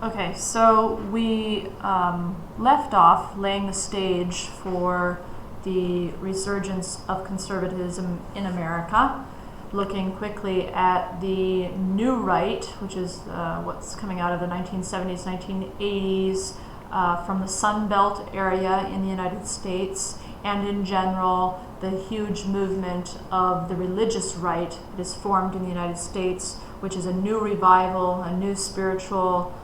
Okay, so we left off laying the stage for the resurgence of conservatism in America, looking quickly at the new right, which is what's coming out of the 1970s, 1980s, from the Sun Belt area in the United States, and in general, the huge movement of the religious right that is formed in the United States, which is a new revival, a new spiritual,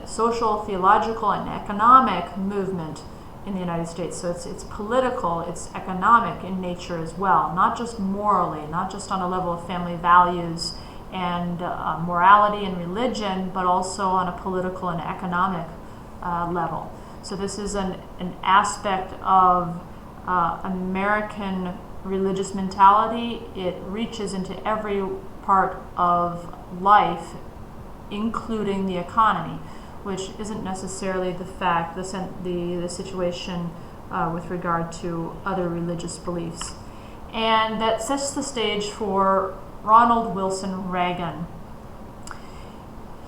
social, theological, and economic movement in the United States. So it's political, it's economic in nature as well, not just morally, not just on a level of family values and morality and religion, but also on a political and economic level. So this is an aspect of American religious mentality. It reaches into every part of life, including the economy, which isn't necessarily the situation with regard to other religious beliefs. And that sets the stage for Ronald Wilson Reagan.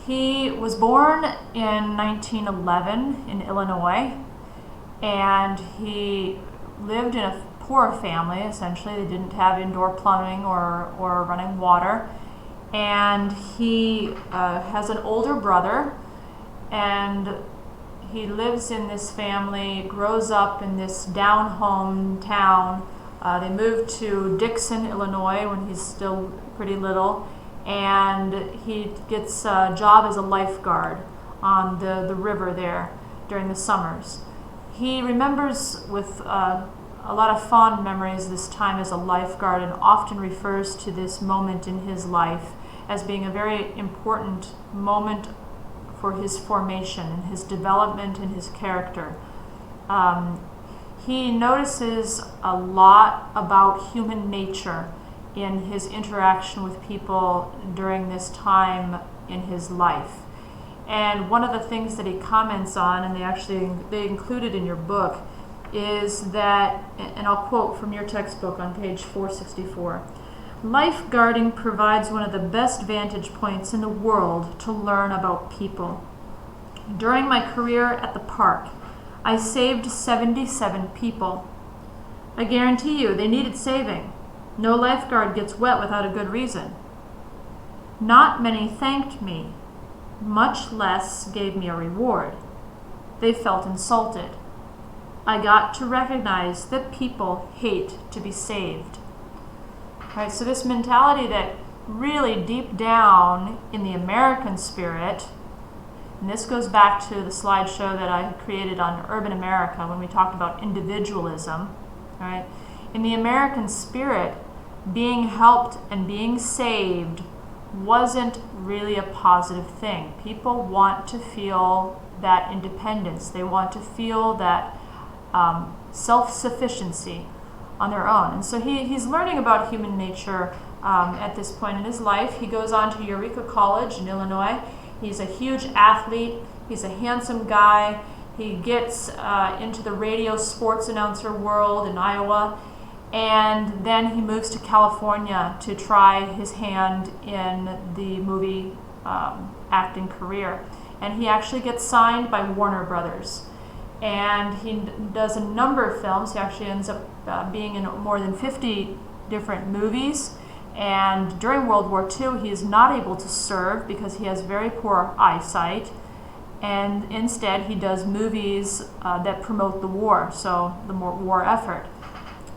He was born in 1911 in Illinois, and he lived in a poor family, essentially. They didn't have indoor plumbing or running water. And he has an older brother, and he lives in this family, grows up in this down-home town. They moved to Dixon, Illinois when he's still pretty little, and he gets a job as a lifeguard on the river there during the summers. He remembers with a lot of fond memories this time as a lifeguard, and often refers to this moment in his life as being a very important moment for his formation and his development and his character. He notices a lot about human nature in his interaction with people during this time in his life. And one of the things that he comments on, and they included in your book, is that, and I'll quote from your textbook on page 464, "Lifeguarding provides one of the best vantage points in the world to learn about people. During my career at the park, I saved 77 people. I guarantee you they needed saving. No lifeguard gets wet without a good reason. Not many thanked me, much less gave me a reward. They felt insulted. I got to recognize that people hate to be saved." Right, so this mentality that really deep down in the American spirit, and this goes back to the slideshow that I created on urban America when we talked about individualism, right? In the American spirit, being helped and being saved wasn't really a positive thing. People want to feel that independence. They want to feel that self-sufficiency on their own. And so he's learning about human nature at this point in his life. He goes on to Eureka College in Illinois. He's a huge athlete. He's a handsome guy. He gets into the radio sports announcer world in Iowa. And then he moves to California to try his hand in the movie acting career. And he actually gets signed by Warner Brothers. And he does a number of films. He actually ends up being in more than 50 different movies. And during World War II, he is not able to serve because he has very poor eyesight. And instead, he does movies that promote the war, so the war effort.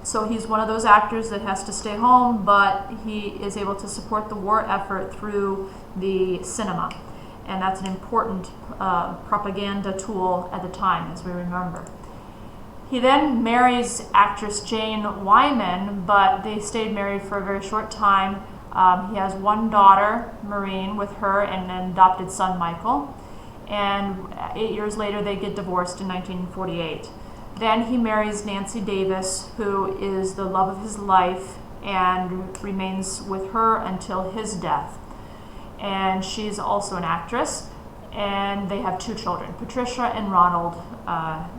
So he's one of those actors that has to stay home, but he is able to support the war effort through the cinema. And that's an important propaganda tool at the time, as we remember. He then marries actress Jane Wyman, but they stayed married for a very short time. He has one daughter, Maureen, with her, and an adopted son, Michael. And 8 years later, they get divorced in 1948. Then he marries Nancy Davis, who is the love of his life, and remains with her until his death. And she's also an actress, and they have 2 children, Patricia and Ronald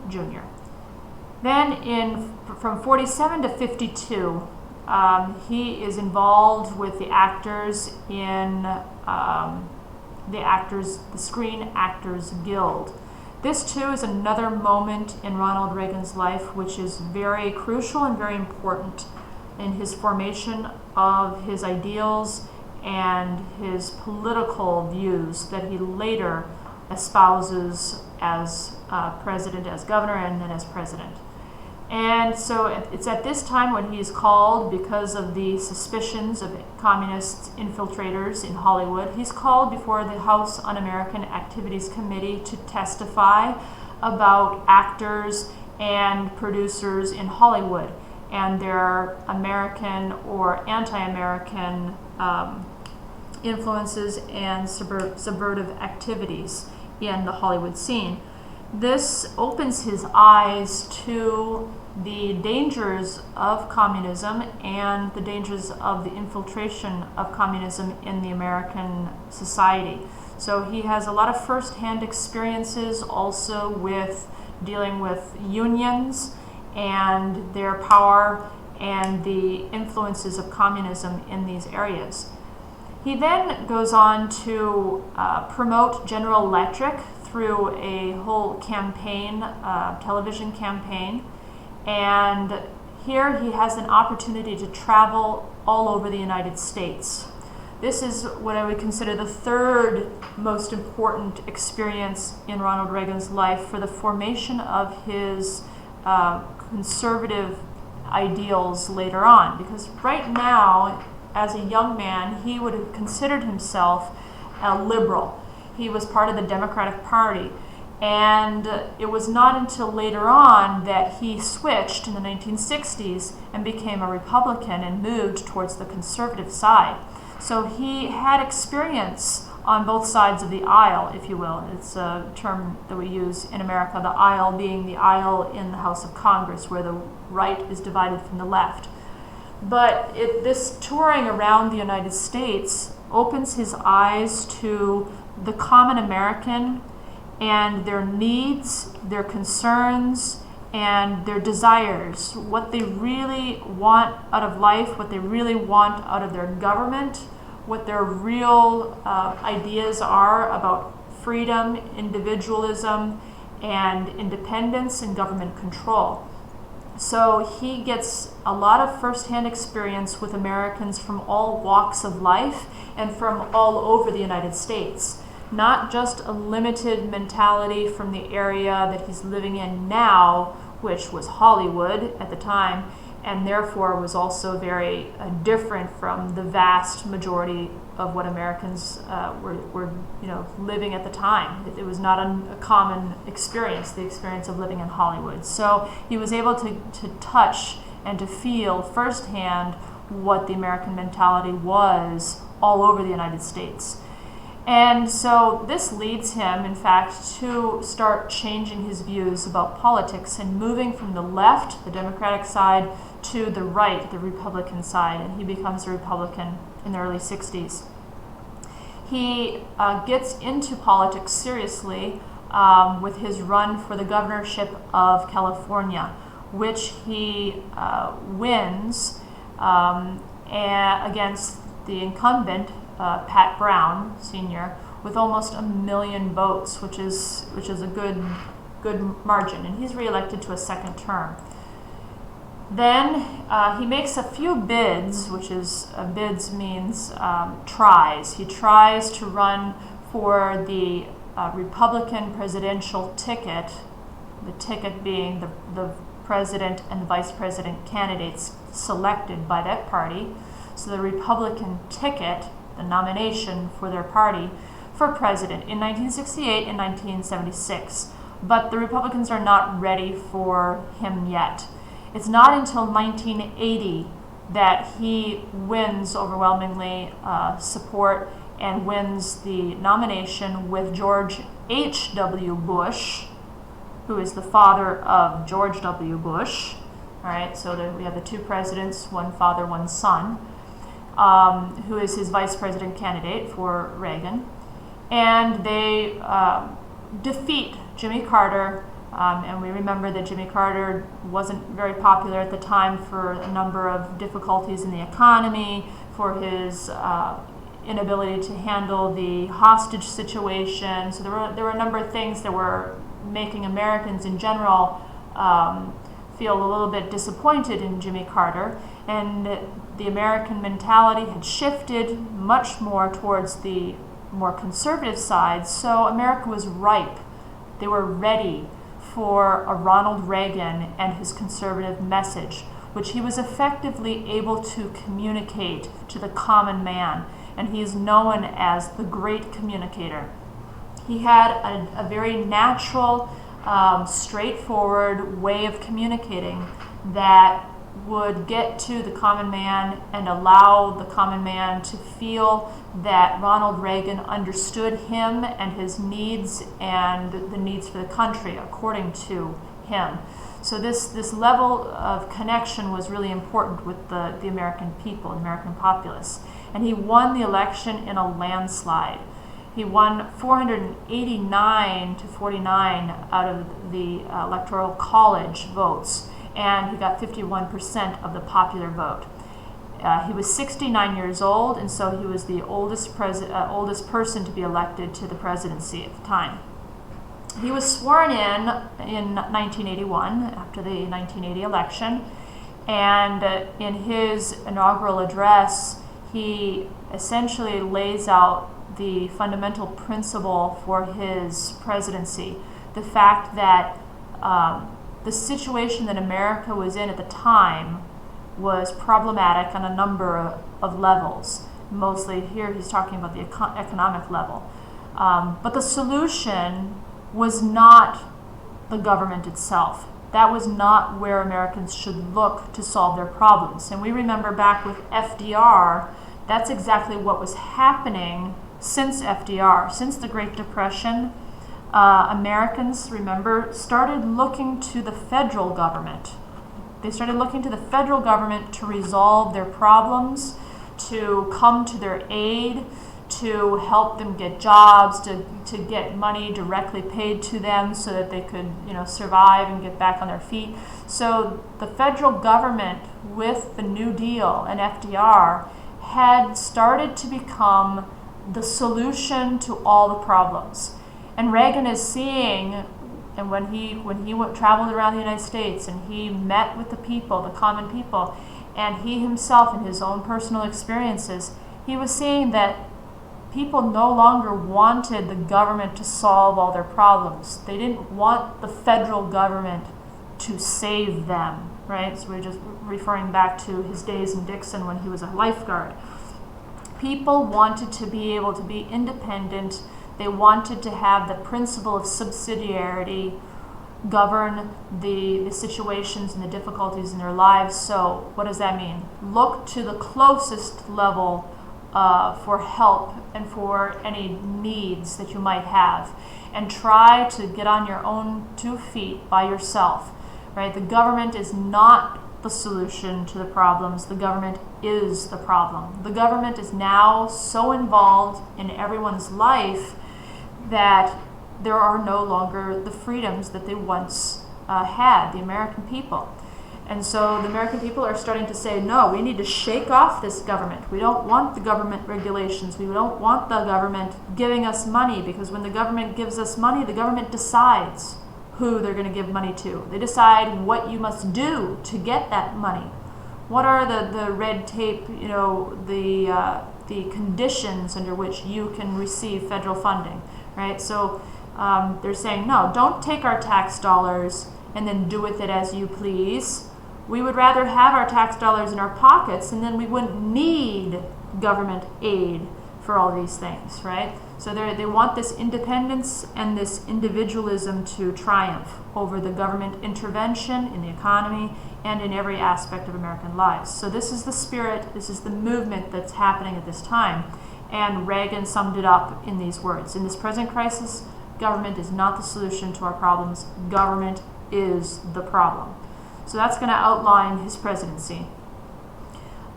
Jr. Then from 47 to 52, he is involved with the actors in the Screen Actors Guild. This too is another moment in Ronald Reagan's life which is very crucial and very important in his formation of his ideals and his political views that he later espouses as president, as governor, and then as president. And so it's at this time when he's called, because of the suspicions of communist infiltrators in Hollywood, he's called before the House Un-American Activities Committee to testify about actors and producers in Hollywood and their American or anti-American influences and subversive activities in the Hollywood scene. This opens his eyes to the dangers of communism and the dangers of the infiltration of communism in the American society. So he has a lot of first-hand experiences also with dealing with unions and their power and the influences of communism in these areas. He then goes on to promote General Electric through a whole campaign, television campaign, and here he has an opportunity to travel all over the United States. This is what I would consider the third most important experience in Ronald Reagan's life for the formation of his conservative ideals later on, because right now, as a young man, he would have considered himself a liberal. He was part of the Democratic Party, and it was not until later on that he switched in the 1960s and became a Republican and moved towards the conservative side. So he had experience on both sides of the aisle, if you will. It's a term that we use in America, the aisle being the aisle in the House of Congress, where the right is divided from the left. But this touring around the United States opens his eyes to the common American and their needs, their concerns, and their desires, what they really want out of life, what they really want out of their government, what their real ideas are about freedom, individualism, and independence and government control. So he gets a lot of first-hand experience with Americans from all walks of life and from all over the United States. Not just a limited mentality from the area that he's living in now, which was Hollywood at the time, and therefore was also very different from the vast majority of what Americans were living at the time. It was not a common experience, the experience of living in Hollywood. So he was able to touch and to feel firsthand what the American mentality was all over the United States. And so this leads him, in fact, to start changing his views about politics and moving from the left, the Democratic side, to the right, the Republican side, and he becomes a Republican in the early 60s. He gets into politics seriously with his run for the governorship of California, which he wins against the incumbent, Pat Brown Sr., with almost 1 million votes, which is a good margin, and he's reelected to a second term. Then he makes a few bids, which is bids means tries. He tries to run for the Republican presidential ticket, the ticket being the president and the vice president candidates selected by that party. So the Republican ticket, the nomination for their party for president in 1968 and 1976. But the Republicans are not ready for him yet. It's not until 1980 that he wins overwhelmingly support and wins the nomination with George H.W. Bush, who is the father of George W. Bush. All right, so we have the two presidents, one father, one son, who is his vice president candidate for Reagan. And they defeat Jimmy Carter, and we remember that Jimmy Carter wasn't very popular at the time for a number of difficulties in the economy, for his inability to handle the hostage situation. So there were a number of things that were making Americans in general feel a little bit disappointed in Jimmy Carter, and the American mentality had shifted much more towards the more conservative side. So America was ripe. They were ready for a Ronald Reagan and his conservative message, which he was effectively able to communicate to the common man, and he is known as the great communicator. He had a very natural, straightforward way of communicating that would get to the common man and allow the common man to feel that Ronald Reagan understood him and his needs and the needs for the country according to him. So this level of connection was really important with the American people, the American populace. And he won the election in a landslide. He won 489 to 49 out of the Electoral College votes, and he got 51% of the popular vote. He was 69 years old, and so he was the oldest person to be elected to the presidency at the time. He was sworn in 1981, after the 1980 election, and in his inaugural address, he essentially lays out the fundamental principle for his presidency, the fact that the situation that America was in at the time was problematic on a number of levels. Mostly here he's talking about the economic level. But the solution was not the government itself. That was not where Americans should look to solve their problems. And we remember back with FDR, that's exactly what was happening since FDR. Since the Great Depression, Americans, remember, started looking to the federal government. They started looking to the federal government to resolve their problems, to come to their aid, to help them get jobs, to get money directly paid to them so that they could, survive and get back on their feet. So the federal government, with the New Deal and FDR, had started to become the solution to all the problems. And Reagan is seeing, and when he traveled around the United States and he met with the people, the common people, and he himself in his own personal experiences, he was seeing that people no longer wanted the government to solve all their problems. They didn't want the federal government to save them, right? So we're just referring back to his days in Dixon when he was a lifeguard. People wanted to be able to be independent. They wanted to have the principle of subsidiarity govern the situations and the difficulties in their lives. So what does that mean? Look to the closest level for help and for any needs that you might have, and try to get on your own 2 feet by yourself, right? The government is not the solution to the problems. The government is the problem. The government is now so involved in everyone's life that there are no longer the freedoms that they once had, the American people. And so the American people are starting to say, no, we need to shake off this government. We don't want the government regulations. We don't want the government giving us money, because when the government gives us money, the government decides who they're going to give money to. They decide what you must do to get that money. What are the red tape, the conditions under which you can receive federal funding, right? So they're saying, no, don't take our tax dollars and then do with it as you please. We would rather have our tax dollars in our pockets, and then we wouldn't need government aid for all these things, right? So they want this independence and this individualism to triumph over the government intervention in the economy and in every aspect of American lives. So this is the spirit, this is the movement that's happening at this time. And Reagan summed it up in these words: in this present crisis, government is not the solution to our problems. Government is the problem. So that's going to outline his presidency.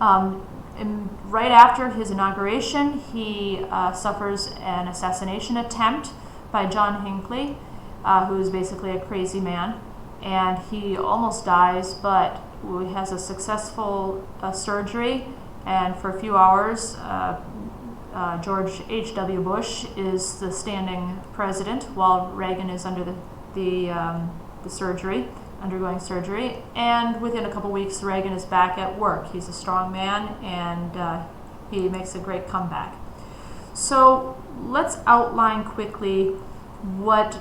And right after his inauguration, he suffers an assassination attempt by John Hinckley, who is basically a crazy man, and he almost dies, but he has a successful surgery, and for a few hours, George H.W. Bush is the standing president while Reagan is under the surgery, undergoing surgery. And within a couple weeks, Reagan is back at work. He's a strong man, and he makes a great comeback. So let's outline quickly what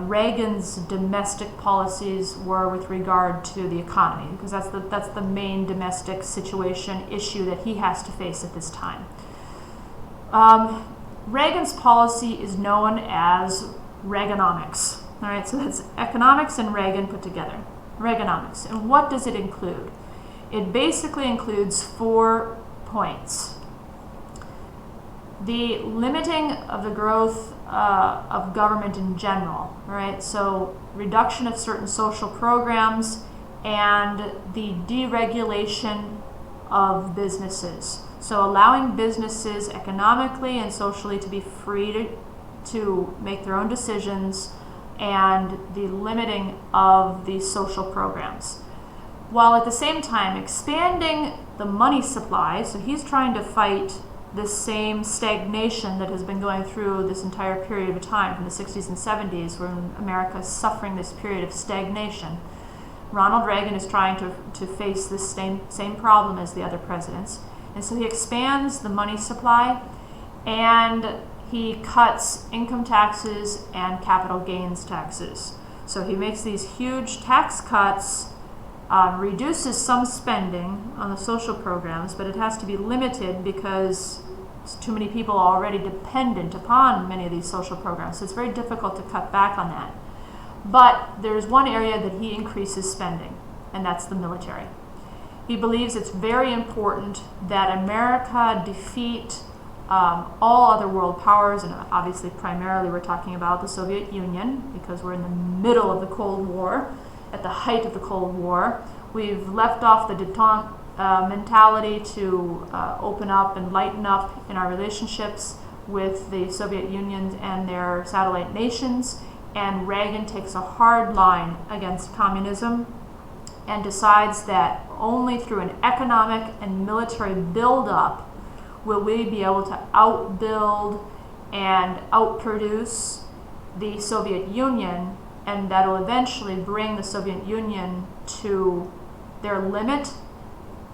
Reagan's domestic policies were with regard to the economy, because that's the main domestic situation issue that he has to face at this time. Reagan's policy is known as Reaganomics. All right, so that's economics and Reagan put together. Reaganomics. And what does it include? It basically includes 4 points. The limiting of the growth of government in general, right? So reduction of certain social programs and the deregulation of businesses. So allowing businesses economically and socially to be free to make their own decisions, and the limiting of these social programs, while at the same time expanding the money supply. So he's trying to fight this same stagnation that has been going through this entire period of time from the 60s and 70s, when America is suffering this period of stagnation. Ronald Reagan is trying to face this same problem as the other presidents. And so he expands the money supply, and he cuts income taxes and capital gains taxes. So he makes these huge tax cuts, reduces some spending on the social programs, but it has to be limited because too many people are already dependent upon many of these social programs. So it's very difficult to cut back on that. But there's one area that he increases spending, and that's the military. He believes it's very important that America defeat all other world powers, and obviously primarily we're talking about the Soviet Union, because we're in the middle of the Cold War, at the height of the Cold War. We've left off the détente mentality to open up and lighten up in our relationships with the Soviet Union and their satellite nations, and Reagan takes a hard line against communism and decides that only through an economic and military buildup will we be able to outbuild and outproduce the Soviet Union, and that will eventually bring the Soviet Union to their limit,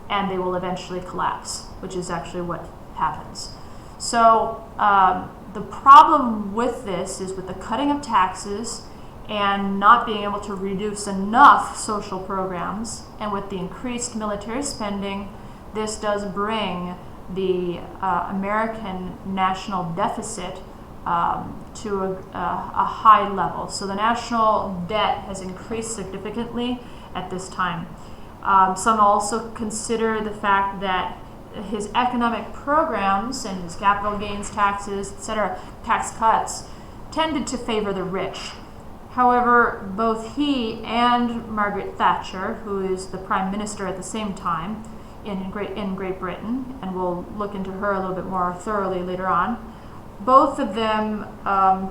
and they will eventually collapse, which is actually what happens. So the problem with this is with the cutting of taxes and not being able to reduce enough social programs, and with the increased military spending, this does bring the American national deficit to a high level. So the national debt has increased significantly at this time. Some also consider the fact that his economic programs and his capital gains taxes, etc., tax cuts, tended to favor the rich. However, both he and Margaret Thatcher, who is the prime minister at the same time in Great Britain, and we'll look into her a little bit more thoroughly later on, both of them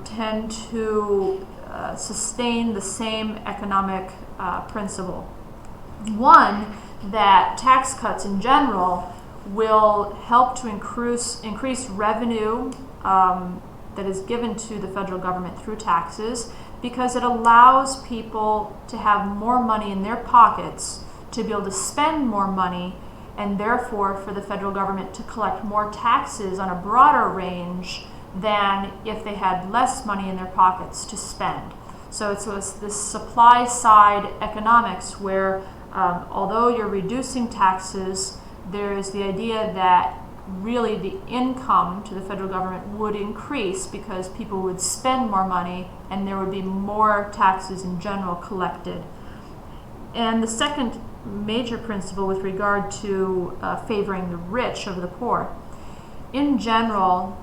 tend to sustain the same economic principle. One, that tax cuts in general will help to increase revenue that is given to the federal government through taxes, because it allows people to have more money in their pockets to be able to spend more money, and therefore for the federal government to collect more taxes on a broader range than if they had less money in their pockets to spend. So it's this supply side economics where although you're reducing taxes, there is the idea that really the income to the federal government would increase because people would spend more money and there would be more taxes in general collected. And the second major principle with regard to favoring the rich over the poor. In general,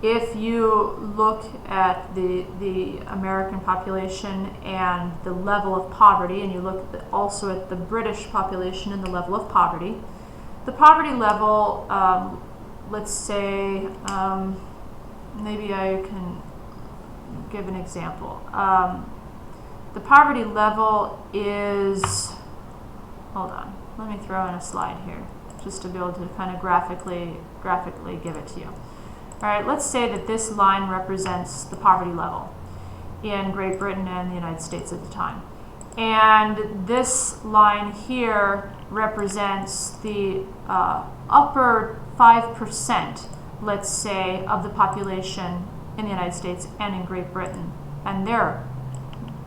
if you look at the American population and the level of poverty, and you look also at the British population and the level of poverty, the poverty level, let's say, maybe I can give an example. The poverty level is, hold on, let me throw in a slide here. just to be able to kind of graphically give it to you. All right, let's say that this line represents the poverty level in Great Britain and the United States at the time. And this line here represents the upper 5%, let's say, of the population in the United States and in Great Britain, and their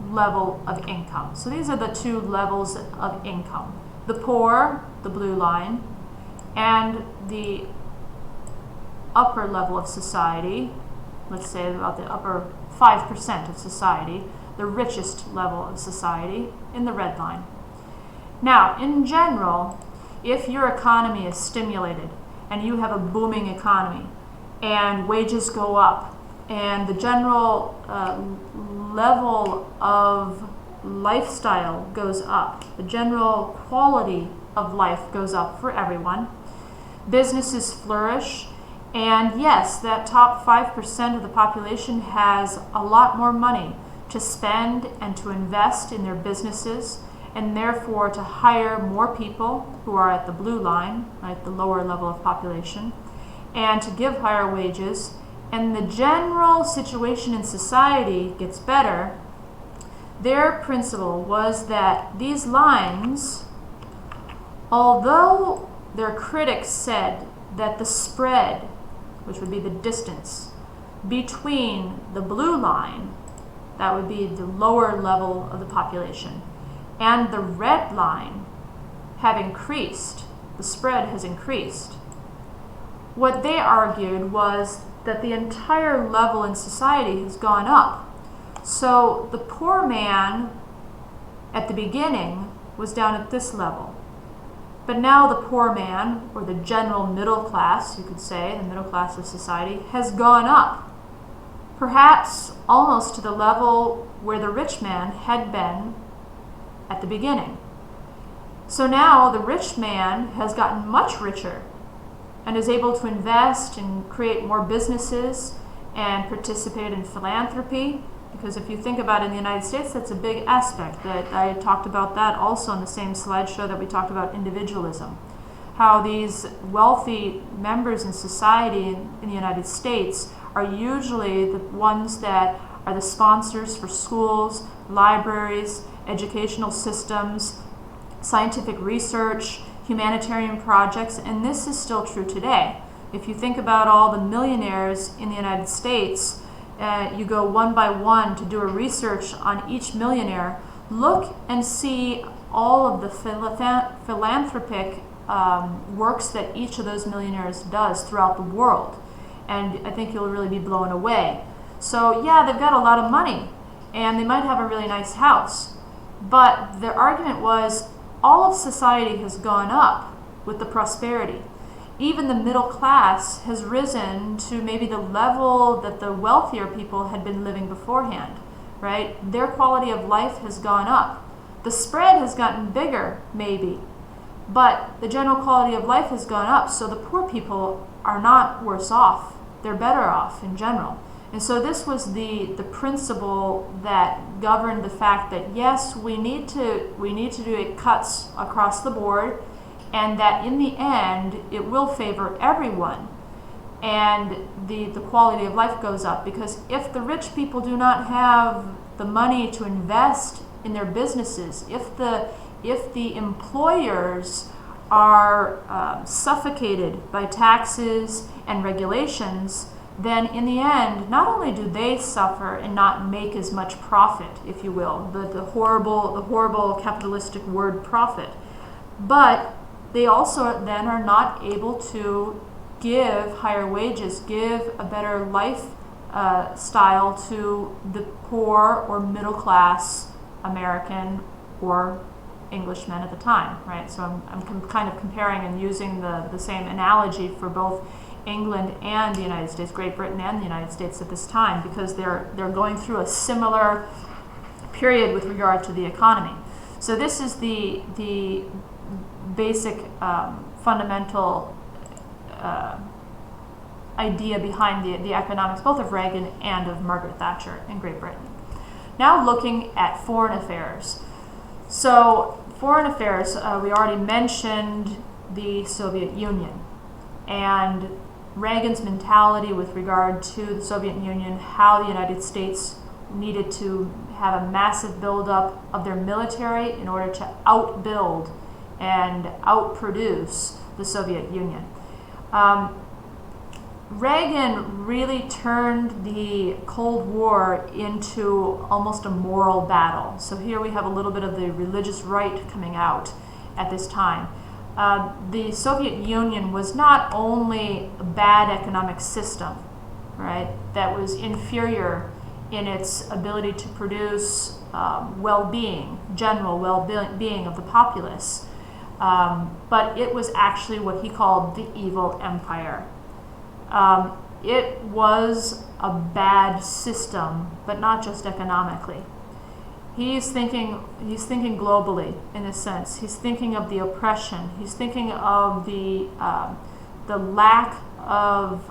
level of income. So these are the two levels of income. The poor, the blue line, and the upper level of society, let's say about the upper 5% of society, the richest level of society, in the red line. Now, in general, if your economy is stimulated and you have a booming economy and wages go up and the general level of lifestyle goes up, the general quality of life goes up for everyone, businesses flourish, and yes, that top 5% of the population has a lot more money to spend and to invest in their businesses, and therefore to hire more people who are at the blue line, right, the lower level of population, and to give higher wages, and the general situation in society gets better. Their principle was that these lines, although their critics said that the spread, which would be the distance between the blue line, that would be the lower level of the population, and the red line have increased, the spread has increased. What they argued was that the entire level in society has gone up. So the poor man at the beginning was down at this level. But now the poor man, or the general middle class, you could say, the middle class of society, has gone up, perhaps almost to the level where the rich man had been at the beginning. So now the rich man has gotten much richer and is able to invest and create more businesses and participate in philanthropy. Because if you think about it in the United States, that's a big aspect. That I talked about that also in the same slideshow that we talked about individualism. How these wealthy members in society in the United States are usually the ones that are the sponsors for schools, libraries, educational systems, scientific research, humanitarian projects, and this is still true today. If you think about all the millionaires in the United States, you go one by one to do a research on each millionaire, look and see all of the philanthropic works that each of those millionaires does throughout the world. And I think you'll really be blown away. So yeah, they've got a lot of money and they might have a really nice house. But their argument was all of society has gone up with the prosperity. Even the middle class has risen to maybe the level that the wealthier people had been living beforehand, right? Their quality of life has gone up. The spread has gotten bigger, maybe, but the general quality of life has gone up, so the poor people are not worse off. They're better off in general. And so this was the principle that governed the fact that yes, we need to do cuts across the board, and that in the end it will favor everyone, and the quality of life goes up. Because if the rich people do not have the money to invest in their businesses, if the employers are suffocated by taxes and regulations, then in the end, not only do they suffer and not make as much profit, if you will, the horrible capitalistic word profit, but they also then are not able to give higher wages, give a better life style to the poor or middle class American or Englishmen at the time, right? So I'm kind of comparing and using the same analogy for both England and the United States, Great Britain and the United States at this time, because they're going through a similar period with regard to the economy. So this is the basic fundamental idea behind the economics, both of Reagan and of Margaret Thatcher in Great Britain. Now looking at foreign affairs. So foreign affairs, we already mentioned the Soviet Union. And Reagan's mentality with regard to the Soviet Union, how the United States needed to have a massive buildup of their military in order to outbuild and outproduce the Soviet Union. Reagan really turned the Cold War into almost a moral battle. So here we have a little bit of the religious right coming out at this time. The Soviet Union was not only a bad economic system, right, that was inferior in its ability to produce well-being, general well-being of the populace, but it was actually what he called the evil empire. It was a bad system, but not just economically. He's thinking globally in a sense. He's thinking of the oppression. He's thinking of the lack of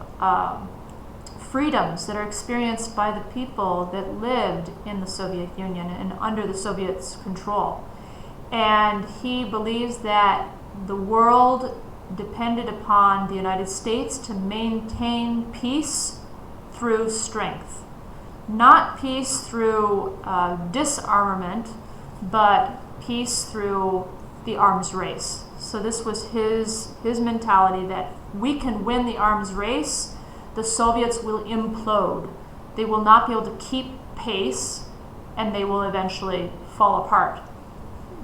freedoms that are experienced by the people that lived in the Soviet Union and under the Soviets' control. And he believes that the world depended upon the United States to maintain peace through strength. Not peace through disarmament, but peace through the arms race. So this was his mentality that we can win the arms race, the Soviets will implode. They will not be able to keep pace, and they will eventually fall apart,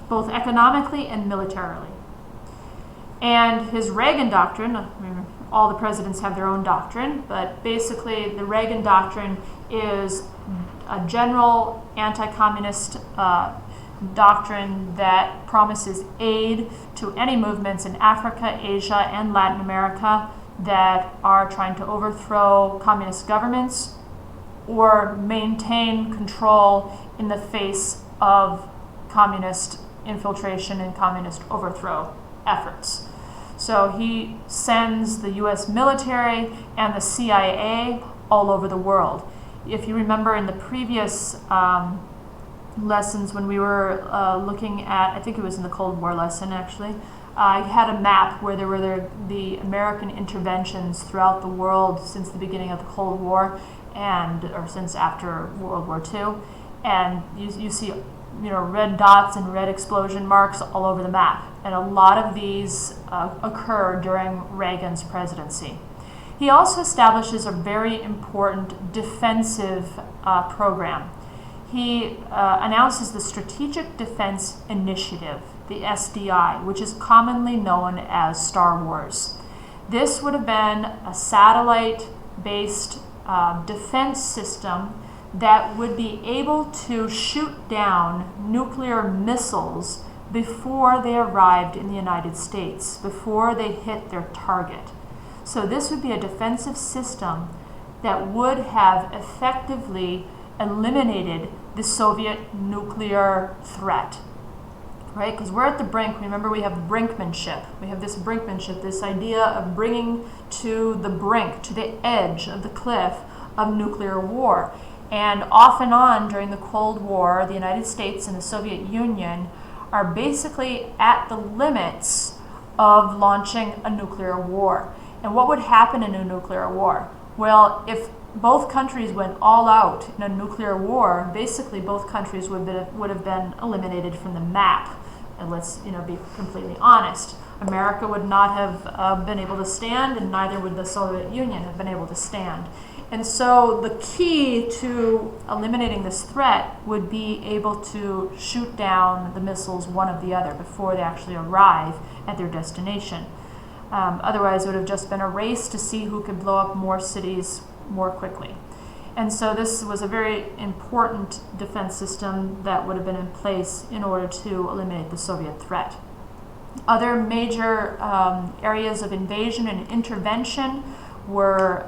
both economically and militarily. And his Reagan doctrine, all the presidents have their own doctrine, but basically the Reagan doctrine is a general anti-communist doctrine that promises aid to any movements in Africa, Asia, and Latin America that are trying to overthrow communist governments or maintain control in the face of communist infiltration and communist overthrow efforts. So he sends the US military and the CIA all over the world. If you remember in the previous lessons when we were looking at, I think it was in the Cold War lesson actually, I had a map where there were the American interventions throughout the world since the beginning of the Cold War or since after World War II. And you see red dots and red explosion marks all over the map. And a lot of these occur during Reagan's presidency. He also establishes a very important defensive program. He announces the Strategic Defense Initiative, the SDI, which is commonly known as Star Wars. This would have been a satellite-based defense system that would be able to shoot down nuclear missiles before they arrived in the United States, before they hit their target. So this would be a defensive system that would have effectively eliminated the Soviet nuclear threat, right? Because we're at the brink. Remember, we have brinkmanship. We have this brinkmanship, this idea of bringing to the brink, to the edge of the cliff of nuclear war. And off and on during the Cold War, the United States and the Soviet Union are basically at the limits of launching a nuclear war. And what would happen in a nuclear war? Well, if both countries went all out in a nuclear war, basically both countries would have been eliminated from the map. And let's be completely honest. America would not have been able to stand, and neither would the Soviet Union have been able to stand. And so the key to eliminating this threat would be able to shoot down the missiles one of the other before they actually arrive at their destination. Otherwise, it would have just been a race to see who could blow up more cities more quickly. And so this was a very important defense system that would have been in place in order to eliminate the Soviet threat. Other major areas of invasion and intervention were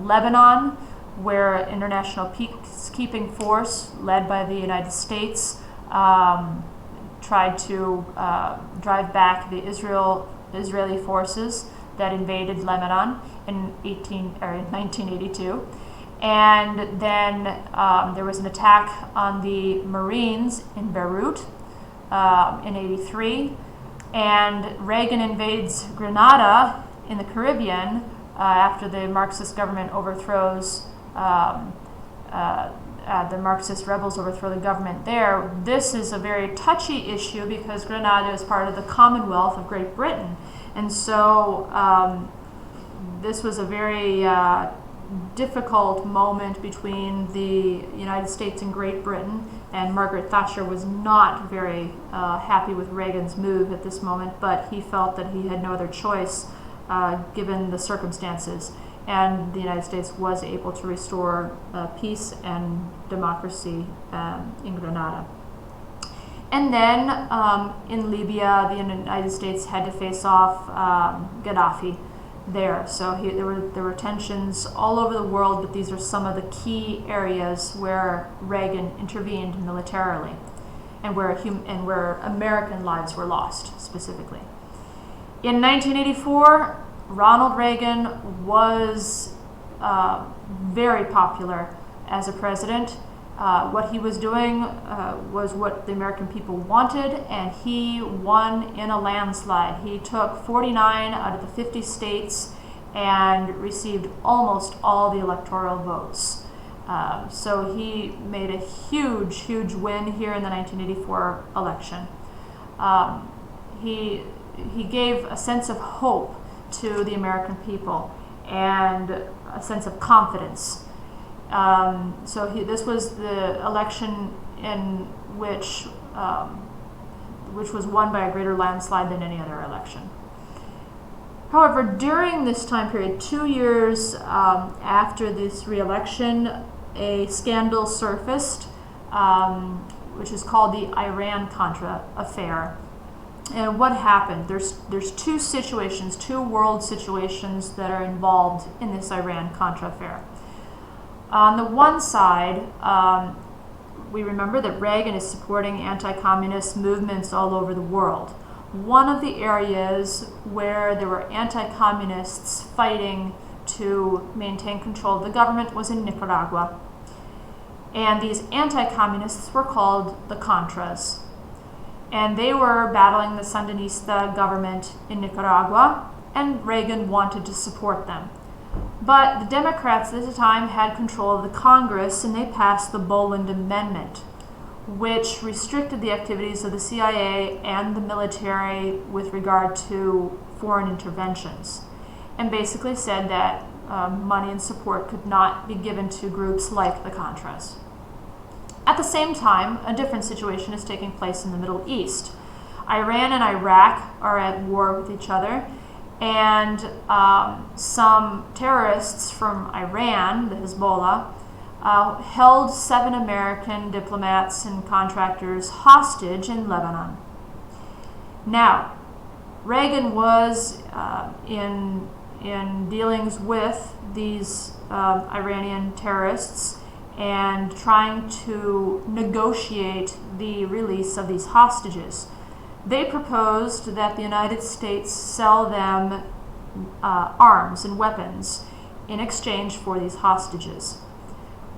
Lebanon, where international peacekeeping force led by the United States tried to drive back the Israeli forces that invaded Lebanon in 1982. And then there was an attack on the Marines in Beirut in 83. And Reagan invades Grenada in the Caribbean after the Marxist government overthrows the Marxist rebels overthrow the government there. This is a very touchy issue because Grenada is part of the Commonwealth of Great Britain. And so this was a very difficult moment between the United States and Great Britain, and Margaret Thatcher was not very happy with Reagan's move at this moment, but he felt that he had no other choice given the circumstances. And the United States was able to restore peace and democracy in Grenada. And then in Libya, the United States had to face off Gaddafi there. So there were tensions all over the world, but these are some of the key areas where Reagan intervened militarily, and where American lives were lost specifically. In 1984, Ronald Reagan was very popular as a president. What he was doing was what the American people wanted, and he won in a landslide. He took 49 out of the 50 states and received almost all the electoral votes. So he made a huge, huge win here in the 1984 election. He gave a sense of hope to the American people and a sense of confidence. This was the election in which was won by a greater landslide than any other election. However, during this time period, 2 years after this re-election, a scandal surfaced, which is called the Iran-Contra affair. And what happened? There's two world situations that are involved in this Iran-Contra affair. On the one side, we remember that Reagan is supporting anti-communist movements all over the world. One of the areas where there were anti-communists fighting to maintain control of the government was in Nicaragua. And these anti-communists were called the Contras. And they were battling the Sandinista government in Nicaragua, and Reagan wanted to support them. But the Democrats at the time had control of the Congress, and they passed the Boland Amendment, which restricted the activities of the CIA and the military with regard to foreign interventions, and basically said that money and support could not be given to groups like the Contras. At the same time, a different situation is taking place in the Middle East. Iran and Iraq are at war with each other, and some terrorists from Iran, the Hezbollah, held 7 American diplomats and contractors hostage in Lebanon. Now, Reagan was in dealings with these Iranian terrorists and trying to negotiate the release of these hostages. They proposed that the United States sell them arms and weapons in exchange for these hostages.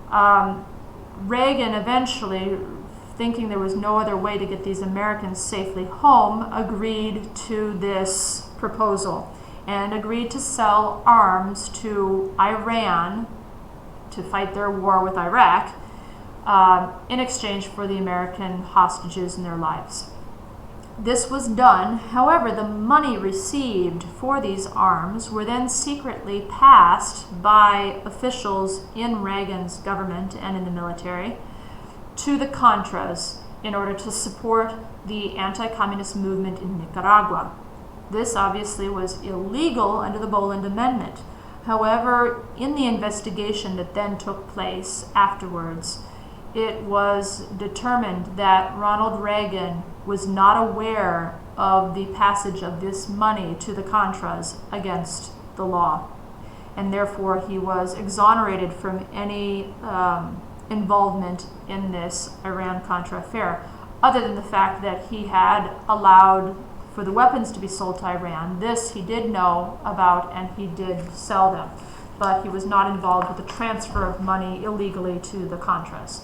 Reagan eventually, thinking there was no other way to get these Americans safely home, agreed to this proposal and agreed to sell arms to Iran to fight their war with Iraq in exchange for the American hostages and their lives. This was done. However, the money received for these arms were then secretly passed by officials in Reagan's government and in the military to the Contras in order to support the anti-communist movement in Nicaragua. This obviously was illegal under the Boland Amendment. However, in the investigation that then took place afterwards, it was determined that Ronald Reagan was not aware of the passage of this money to the Contras against the law, and therefore he was exonerated from any involvement in this Iran-Contra affair, other than the fact that he had allowed for the weapons to be sold to Iran. This he did know about, and he did sell them, but he was not involved with the transfer of money illegally to the Contras.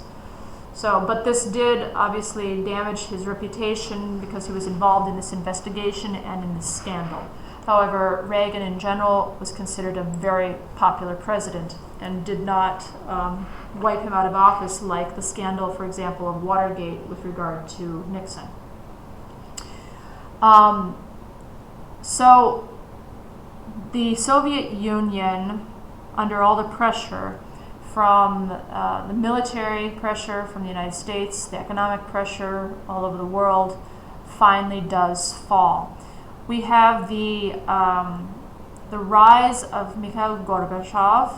But this did obviously damage his reputation because he was involved in this investigation and in this scandal. However, Reagan in general was considered a very popular president and did not wipe him out of office like the scandal, for example, of Watergate with regard to Nixon. So the Soviet Union, under all the pressure from the military pressure from the United States, the economic pressure all over the world, finally does fall. We have the rise of Mikhail Gorbachev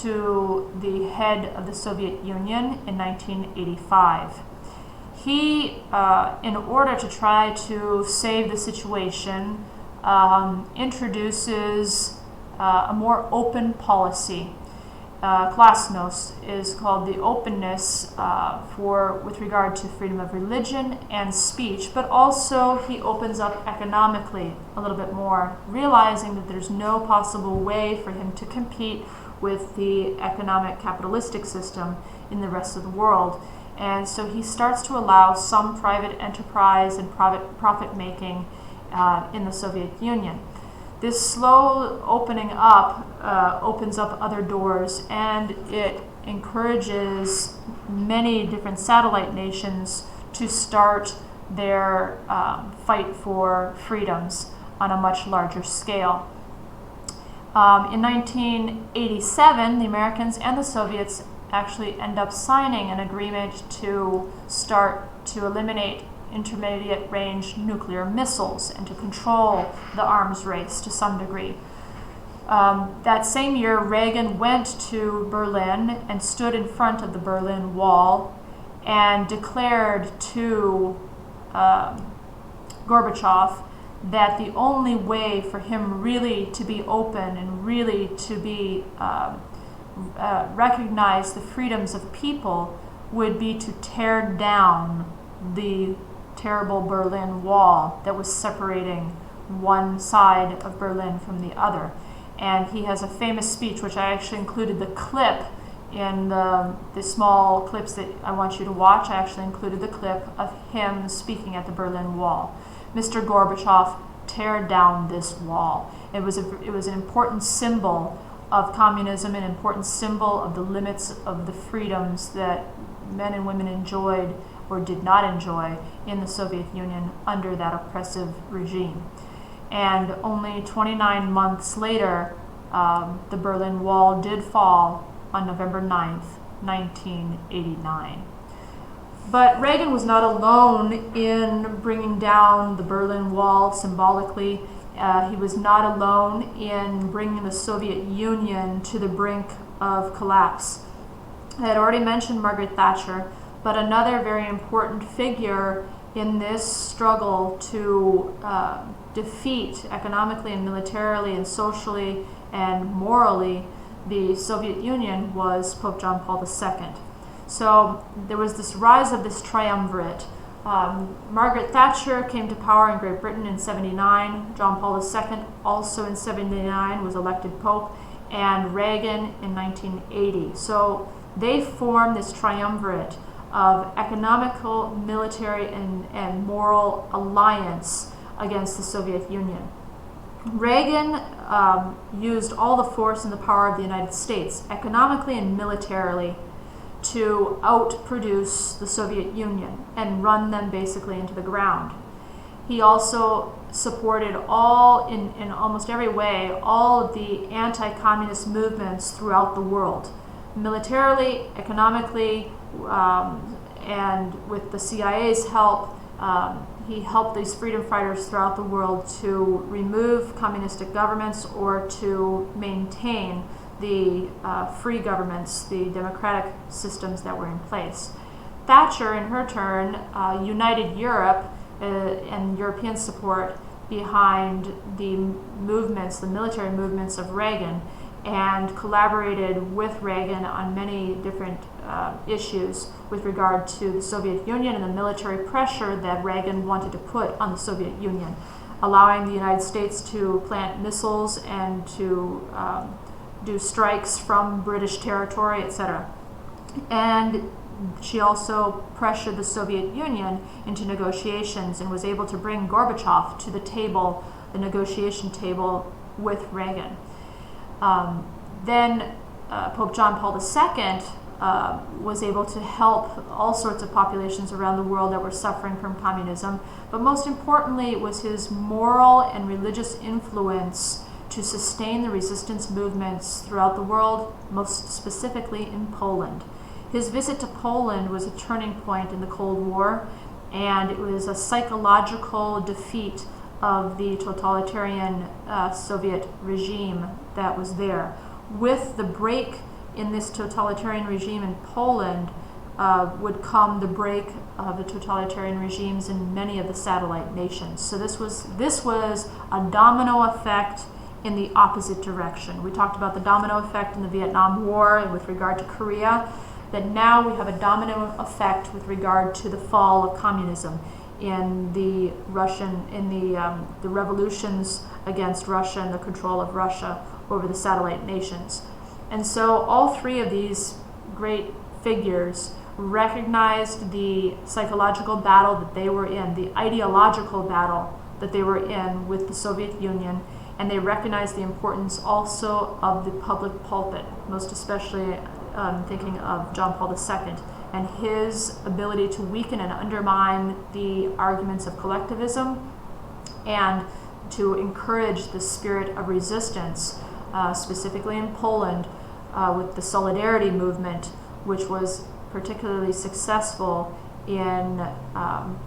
to the head of the Soviet Union in 1985. He, in order to try to save the situation, introduces a more open policy. Glasnost is called the openness with regard to freedom of religion and speech, but also he opens up economically a little bit more, realizing that there's no possible way for him to compete with the economic capitalistic system in the rest of the world. And so he starts to allow some private enterprise and private profit making in the Soviet Union. This slow opening up opens up other doors, and it encourages many different satellite nations to start their fight for freedoms on a much larger scale. In 1987, the Americans and the Soviets actually end up signing an agreement to start to eliminate intermediate range nuclear missiles and to control the arms race to some degree. That same year, Reagan went to Berlin and stood in front of the Berlin Wall and declared to Gorbachev that the only way for him really to be open and really to be recognize the freedoms of people would be to tear down the terrible Berlin Wall that was separating one side of Berlin from the other. And he has a famous speech, which I actually included the clip in the small clips that I want you to watch. I actually included the clip of him speaking at the Berlin Wall. Mr. Gorbachev, tear down this wall. It was an important symbol of communism, an important symbol of the limits of the freedoms that men and women enjoyed or did not enjoy in the Soviet Union under that oppressive regime. And only 29 months later, the Berlin Wall did fall on November 9th, 1989. But Reagan was not alone in bringing down the Berlin Wall symbolically. He was not alone in bringing the Soviet Union to the brink of collapse. I had already mentioned Margaret Thatcher, but another very important figure in this struggle to defeat economically and militarily and socially and morally the Soviet Union was Pope John Paul II. So there was this rise of this triumvirate. Margaret Thatcher came to power in Great Britain in 79. John Paul II, also in 79, was elected Pope, and Reagan in 1980. So they formed this triumvirate of economical, military, and moral alliance against the Soviet Union. Reagan used all the force and the power of the United States, economically and militarily, to outproduce the Soviet Union and run them basically into the ground. He also supported in almost every way, all of the anti-communist movements throughout the world. Militarily, economically, and with the CIA's help, he helped these freedom fighters throughout the world to remove communistic governments or to maintain the free governments, the democratic systems that were in place. Thatcher, in her turn, united Europe and European support behind the movements, the military movements of Reagan, and collaborated with Reagan on many different issues with regard to the Soviet Union and the military pressure that Reagan wanted to put on the Soviet Union, allowing the United States to plant missiles and to do strikes from British territory, etc. And She also pressured the Soviet Union into negotiations and was able to bring Gorbachev to the table, the negotiation table with Reagan. Then Pope John Paul II was able to help all sorts of populations around the world that were suffering from communism, but most importantly it was his moral and religious influence to sustain the resistance movements throughout the world, most specifically in Poland. His visit to Poland was a turning point in the Cold War, and it was a psychological defeat of the totalitarian Soviet regime that was there. With the break in this totalitarian regime in Poland would come the break of the totalitarian regimes in many of the satellite nations. So this was a domino effect in the opposite direction. We talked about the domino effect in the Vietnam War and with regard to Korea, that now we have a domino effect with regard to the fall of communism in the the revolutions against Russia and the control of Russia over the satellite nations. And so all three of these great figures recognized the psychological battle that they were in, the ideological battle that they were in with the Soviet Union, and they recognized the importance also of the public pulpit, most especially thinking of John Paul II and his ability to weaken and undermine the arguments of collectivism and to encourage the spirit of resistance, specifically in Poland, with the Solidarity movement, which was particularly successful in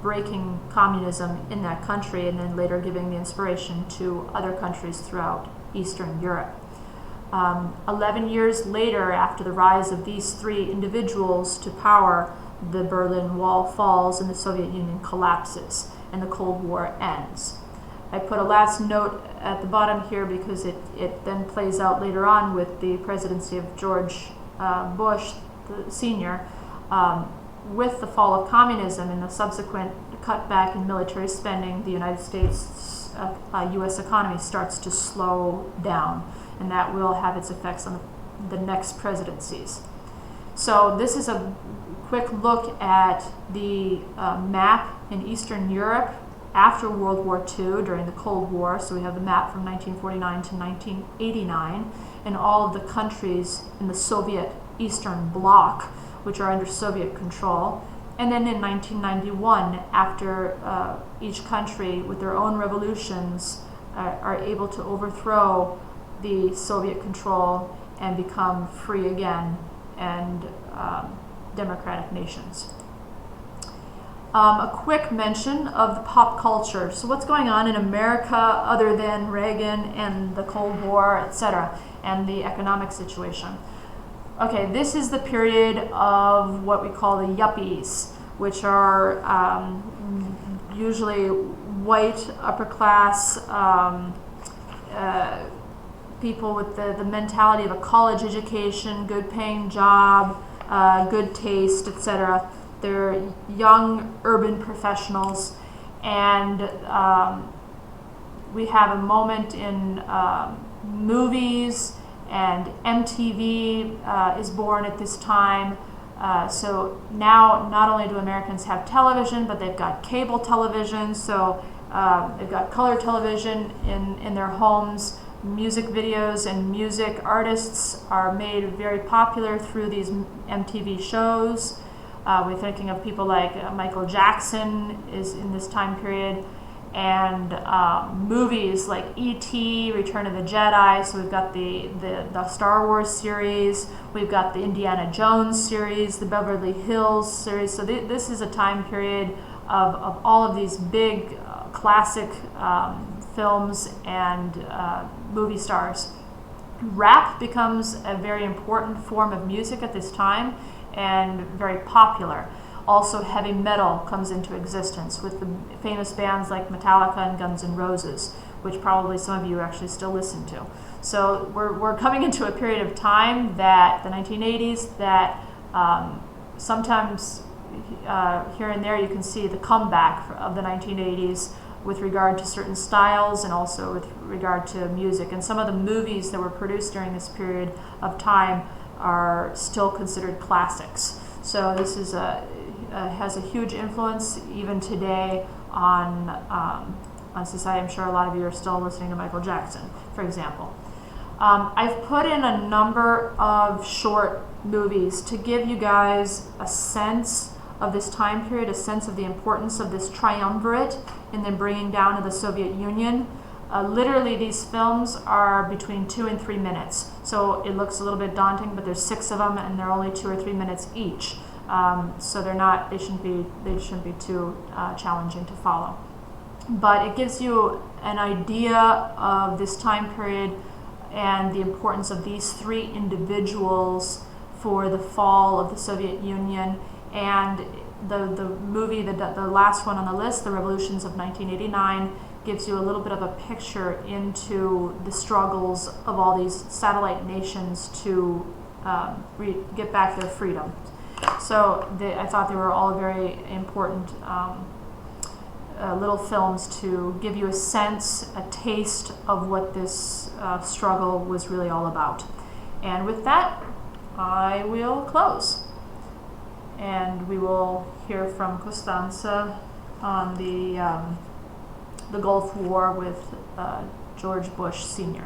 breaking communism in that country and then later giving the inspiration to other countries throughout Eastern Europe. 11 years later, after the rise of these three individuals to power, the Berlin Wall falls and the Soviet Union collapses and the Cold War ends. I put a last note at the bottom here because it then plays out later on with the presidency of George Bush, the senior. With the fall of communism and the subsequent cutback in military spending, the United States, U.S. economy starts to slow down, and that will have its effects on the next presidencies. So this is a quick look at the map in Eastern Europe after World War II during the Cold War. So we have the map from 1949 to 1989 and all of the countries in the Soviet Eastern Bloc, which are under Soviet control. And then in 1991, after each country with their own revolutions are able to overthrow the Soviet control and become free again and democratic nations. A quick mention of the pop culture. So what's going on in America other than Reagan and the Cold War, etc., and the economic situation? Okay, this is the period of what we call the yuppies, which are usually white, upper class people with the mentality of a college education, good paying job, good taste, etc. They're young urban professionals, and we have a moment in movies, and MTV is born at this time. So now not only do Americans have television, but they've got cable television, so they've got color television in their homes. Music videos and music artists are made very popular through these MTV shows. We're thinking of people like Michael Jackson is in this time period, and movies like E.T., Return of the Jedi. So we've got the Star Wars series, we've got the Indiana Jones series, the Beverly Hills series. So this is a time period of all of these big classic films and movie stars. Rap becomes a very important form of music at this time and very popular. Also, heavy metal comes into existence with the famous bands like Metallica and Guns N' Roses, which probably some of you actually still listen to. So we're coming into a period of time, that the 1980s, that sometimes here and there you can see the comeback of the 1980s with regard to certain styles and also with regard to music. And some of the movies that were produced during this period of time are still considered classics. So this is has a huge influence even today on society. I'm sure a lot of you are still listening to Michael Jackson, for example. I've put in a number of short movies to give you guys a sense of this time period, a sense of the importance of this triumvirate and then bringing down to the Soviet Union. Literally, these films are between 2 and 3 minutes, so it looks a little bit daunting, but there's 6 of them and they're only 2 or 3 minutes each. So they shouldn't be too challenging to follow. But it gives you an idea of this time period and the importance of these 3 individuals for the fall of the Soviet Union. And the movie, the last one on the list, The Revolutions of 1989, gives you a little bit of a picture into the struggles of all these satellite nations to get back their freedom. So I thought they were all very important little films to give you a sense, a taste of what this struggle was really all about. And with that, I will close. And we will hear from Costanza on the Gulf War with George Bush Sr.